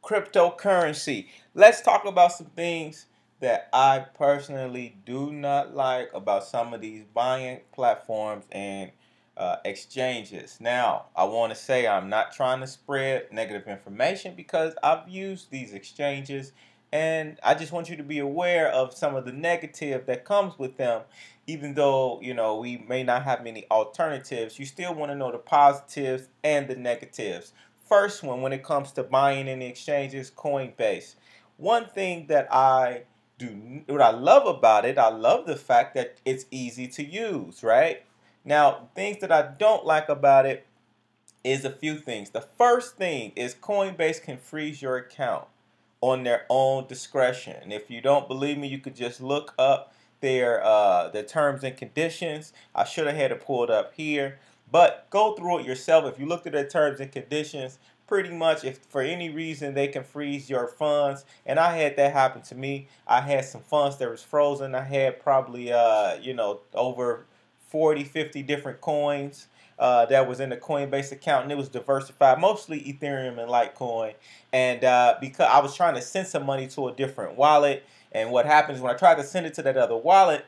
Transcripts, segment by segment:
cryptocurrency. Let's talk about some things that I personally do not like about some of these buying platforms and exchanges. Now, I want to say I'm not trying to spread negative information because I've used these exchanges and I just want you to be aware of some of the negative that comes with them. Even though, we may not have many alternatives, you still want to know the positives and the negatives. First one, when it comes to buying in the exchanges, Coinbase. One thing that what I love about it, I love the fact that it's easy to use, right? Now, things that I don't like about it is a few things. The first thing is Coinbase can freeze your account on their own discretion. And if you don't believe me, you could just look up their terms and conditions. I should have had it pulled up here, but go through it yourself. If you looked at their terms and conditions, pretty much if for any reason they can freeze your funds, and I had that happen to me. I had some funds that was frozen. I had probably over 40, 50 different coins that was in the Coinbase account, and it was diversified, mostly Ethereum and Litecoin. And because I was trying to send some money to a different wallet, and what happens when I tried to send it to that other wallet,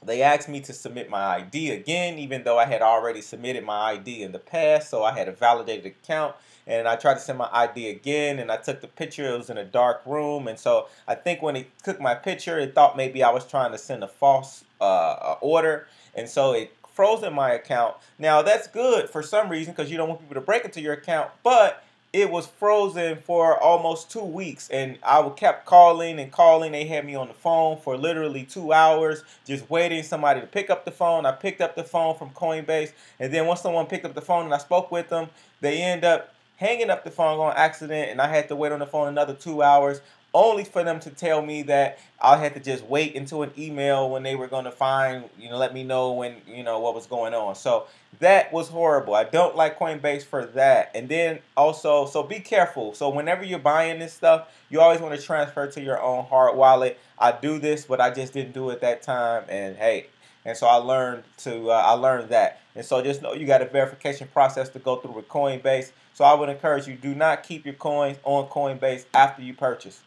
they asked me to submit my ID again, even though I had already submitted my ID in the past, so I had a validated account. And I tried to send my ID again, and I took the picture. It was in a dark room, and so I think when it took my picture, it thought maybe I was trying to send a false order, and so it froze in my account. Now that's good for some reason because you don't want people to break into your account, but it was frozen for almost 2 weeks, and I kept calling and calling. They had me on the phone for literally 2 hours, just waiting somebody to pick up the phone. I picked up the phone from Coinbase, and then once someone picked up the phone and I spoke with them, they end up hanging up the phone on accident, and I had to wait on the phone another 2 hours, only for them to tell me that I had to just wait until an email when they were going to let me know when, what was going on. So that was horrible. I don't like Coinbase for that. And then also, so be careful. So whenever you're buying this stuff, you always want to transfer to your own hard wallet. I do this, but I just didn't do it that time. And hey, and so I learned that. And so just know you got a verification process to go through with Coinbase. So I would encourage you, do not keep your coins on Coinbase after you purchase.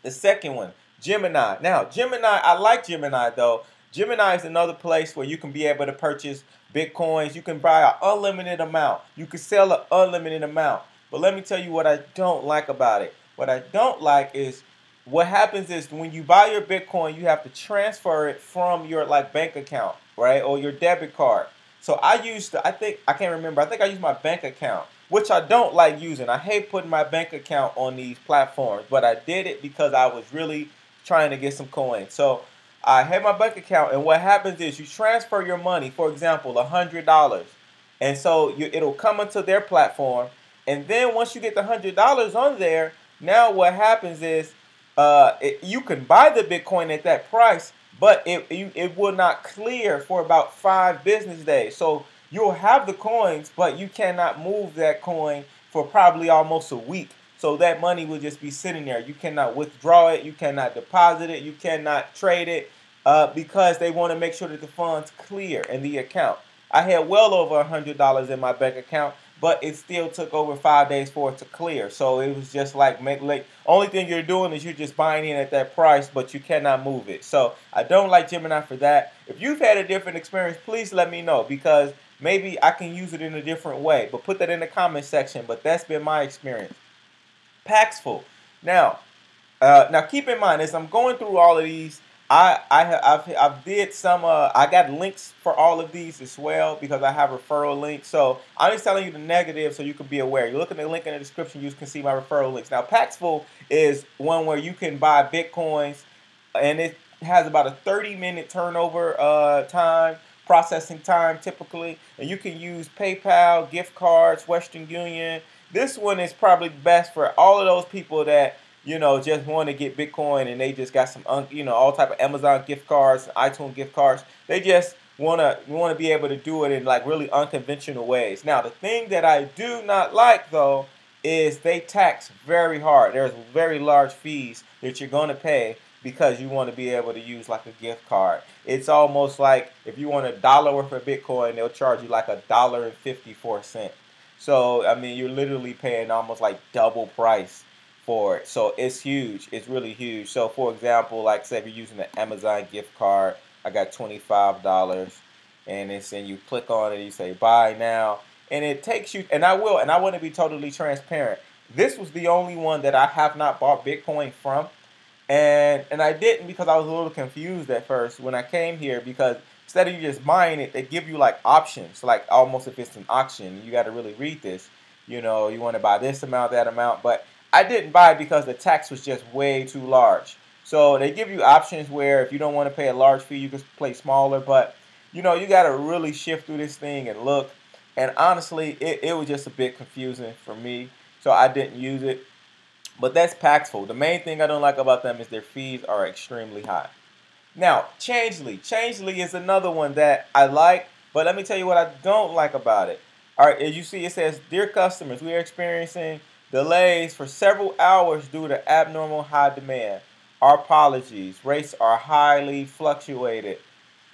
The second one, Gemini. Now, Gemini, I like Gemini though. Gemini is another place where you can be able to purchase Bitcoins. You can buy an unlimited amount. You can sell an unlimited amount. But let me tell you what I don't like about it. What I don't like is what happens is when you buy your Bitcoin, you have to transfer it from your bank account, right? Or your debit card. So I can't remember. I think I used my bank account, which I don't like using. I hate putting my bank account on these platforms, but I did it because I was really trying to get some coins. So I had my bank account, and what happens is you transfer your money, for example, $100, and so it'll come into their platform, and then once you get the $100 on there, now what happens is you can buy the Bitcoin at that price, but it will not clear for about 5 business days. So you'll have the coins, but you cannot move that coin for probably almost a week. So that money will just be sitting there. You cannot withdraw it. You cannot deposit it. You cannot trade it because they want to make sure that the funds clear in the account. I had well over $100 in my bank account, but it still took over 5 days for it to clear. So it was just like only thing you're doing is you're just buying in at that price, but you cannot move it. So I don't like Gemini for that. If you've had a different experience, please let me know because maybe I can use it in a different way. But put that in the comment section. But that's been my experience. Paxful. Now keep in mind as I'm going through all of these, I've did some I got links for all of these as well because I have referral links. So I'm just telling you the negative so you can be aware. You look at the link in the description, you can see my referral links. Now Paxful is one where you can buy Bitcoins, and it has about a 30-minute turnover processing time typically, and you can use PayPal, gift cards, Western Union. This one is probably best for all of those people that just want to get Bitcoin and they just got some all type of Amazon gift cards, iTunes gift cards. They just wanna be able to do it in really unconventional ways. Now the thing that I do not like though is they tax very hard. There's very large fees that you're gonna pay because you want to be able to use a gift card. It's almost like if you want $1 worth of Bitcoin, they'll charge you $1.54. So I mean, you're literally paying almost double price for it. So it's huge. It's really huge. So for example, like say if you're using the Amazon gift card, I got $25, and it's and you click on it, you say buy now, and it takes you. And I want to be totally transparent. This was the only one that I have not bought Bitcoin from. And I didn't because I was a little confused at first when I came here, because instead of you just buying it, they give you like options, like almost if it's an auction. You got to really read this. You know, you want to buy this amount, that amount. But I didn't buy it because the tax was just way too large. So they give you options where if you don't want to pay a large fee, you can play smaller. But, you know, you got to really shift through this thing and look. And honestly, it was just a bit confusing for me. So I didn't use it. But that's Paxful. The main thing I don't like about them is their fees are extremely high. Now, Changelly. Changelly is another one that I like, but let me tell you what I don't like about it. All right, as you see, it says, "Dear customers, we are experiencing delays for several hours due to abnormal high demand. Our apologies. Rates are highly fluctuated."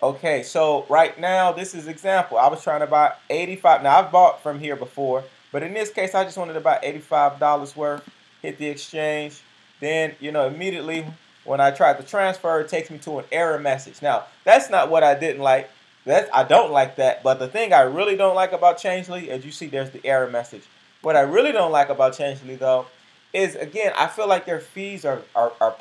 Okay, so right now, this is example. I was trying to buy 85. Now, I've bought from here before, but in this case, I just wanted to buy $85 worth, hit the exchange. Then, you know, immediately when I tried to transfer, it takes me to an error message. Now, that's not what I didn't like. I don't like that. But the thing I really don't like about Changelly, as you see, there's the error message. What I really don't like about Changelly, though, is, again, I feel like their fees are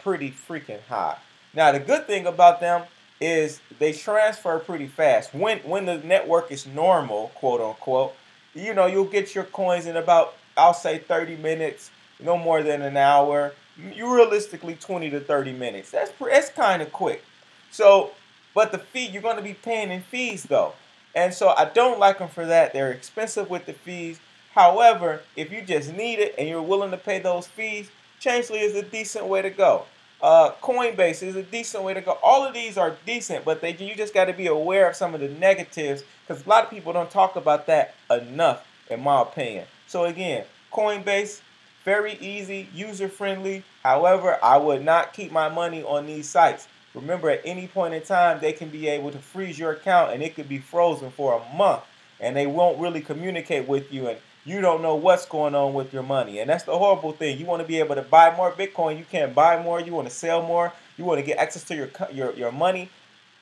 pretty freaking high. Now, the good thing about them is they transfer pretty fast. When the network is normal, quote unquote, you know, you'll get your coins in about, I'll say 30 minutes, no more than an hour. You realistically 20 to 30 minutes. That's kind of quick. So, but the fee, you're going to be paying in fees though. And so I don't like them for that. They're expensive with the fees. However, if you just need it and you're willing to pay those fees, Changelly is a decent way to go. Coinbase is a decent way to go. All of these are decent, but you just got to be aware of some of the negatives, because a lot of people don't talk about that enough, in my opinion. So again, Coinbase, very easy, user-friendly. However, I would not keep my money on these sites. Remember, at any point in time, they can be able to freeze your account, and it could be frozen for a month, and they won't really communicate with you, and you don't know what's going on with your money. And that's the horrible thing. You want to be able to buy more Bitcoin. You can't buy more. You want to sell more. You want to get access to your money,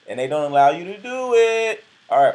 and they don't allow you to do it. All right.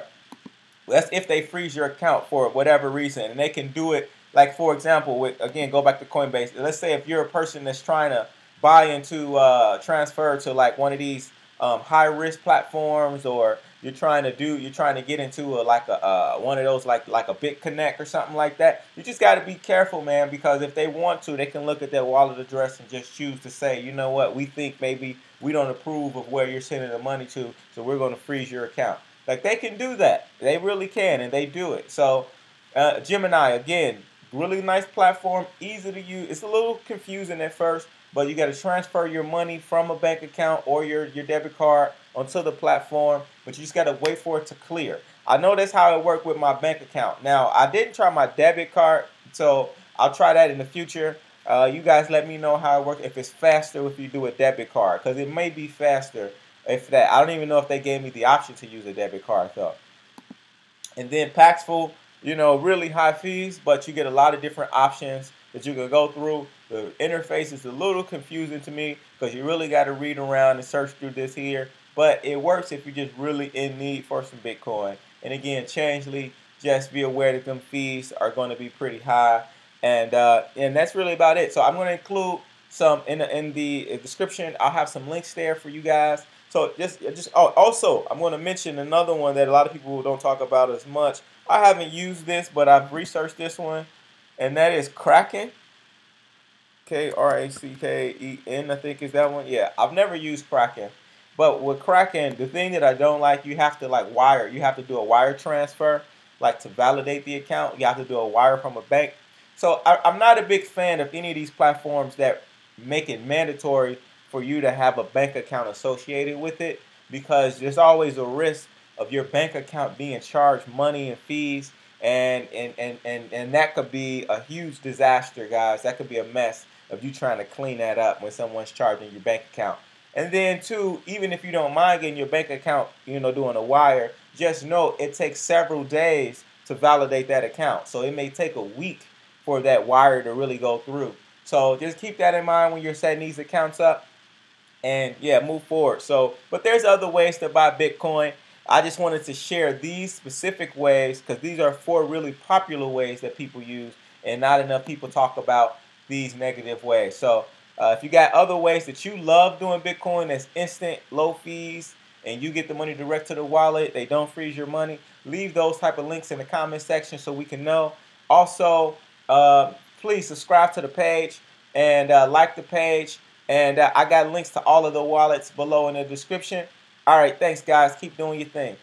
That's if they freeze your account for whatever reason. And they can do it, like, for example, again, go back to Coinbase. Let's say if you're a person that's trying to buy into, transfer to, like, one of these high-risk platforms, or you're trying to get into one of those like a BitConnect or something like that. You just got to be careful, man, because if they want to, they can look at their wallet address and just choose to say, you know what, we think maybe we don't approve of where you're sending the money to, so we're going to freeze your account. Like, they can do that. They really can, and they do it. So Gemini, again, really nice platform, easy to use. It's a little confusing at first, but you got to transfer your money from a bank account or your debit card onto the platform, but you just got to wait for it to clear. I know that's how it worked with my bank account. Now, I didn't try my debit card, so I'll try that in the future. You guys let me know how it works, if it's faster if you do a debit card, because it may be faster if that. I don't even know if they gave me the option to use a debit card, though. And then Paxful, you know, really high fees, but you get a lot of different options that you can go through. The interface is a little confusing to me because you really got to read around and search through this here. But it works if you're just really in need for some Bitcoin. And again, Changelly, just be aware that them fees are going to be pretty high. And that's really about it. So I'm going to include some in the description. I'll have some links there for you guys. So also, I'm going to mention another one that a lot of people don't talk about as much. I haven't used this, but I've researched this one, and that is Kraken. Kraken, I think is that one. Yeah, I've never used Kraken. But with Kraken, the thing that I don't like, you have to you have to do a wire transfer, like to validate the account. You have to do a wire from a bank. So I'm not a big fan of any of these platforms that make it mandatory for you to have a bank account associated with it, because there's always a risk of your bank account being charged money and fees, and that could be a huge disaster, guys. That could be a mess of you trying to clean that up when someone's charging your bank account. And then too, even if you don't mind getting your bank account, you know, doing a wire, just know it takes several days to validate that account. So it may take a week for that wire to really go through. So just keep that in mind when you're setting these accounts up. And yeah, move forward. So, but there's other ways to buy Bitcoin. I just wanted to share these specific ways because these are 4 really popular ways that people use, and not enough people talk about these negative ways. So, if you got other ways that you love doing Bitcoin that's instant, low fees, and you get the money direct to the wallet, they don't freeze your money, leave those type of links in the comment section so we can know. Also, please subscribe to the page and like the page. And I got links to all of the wallets below in the description. All right, thanks, guys. Keep doing your thing.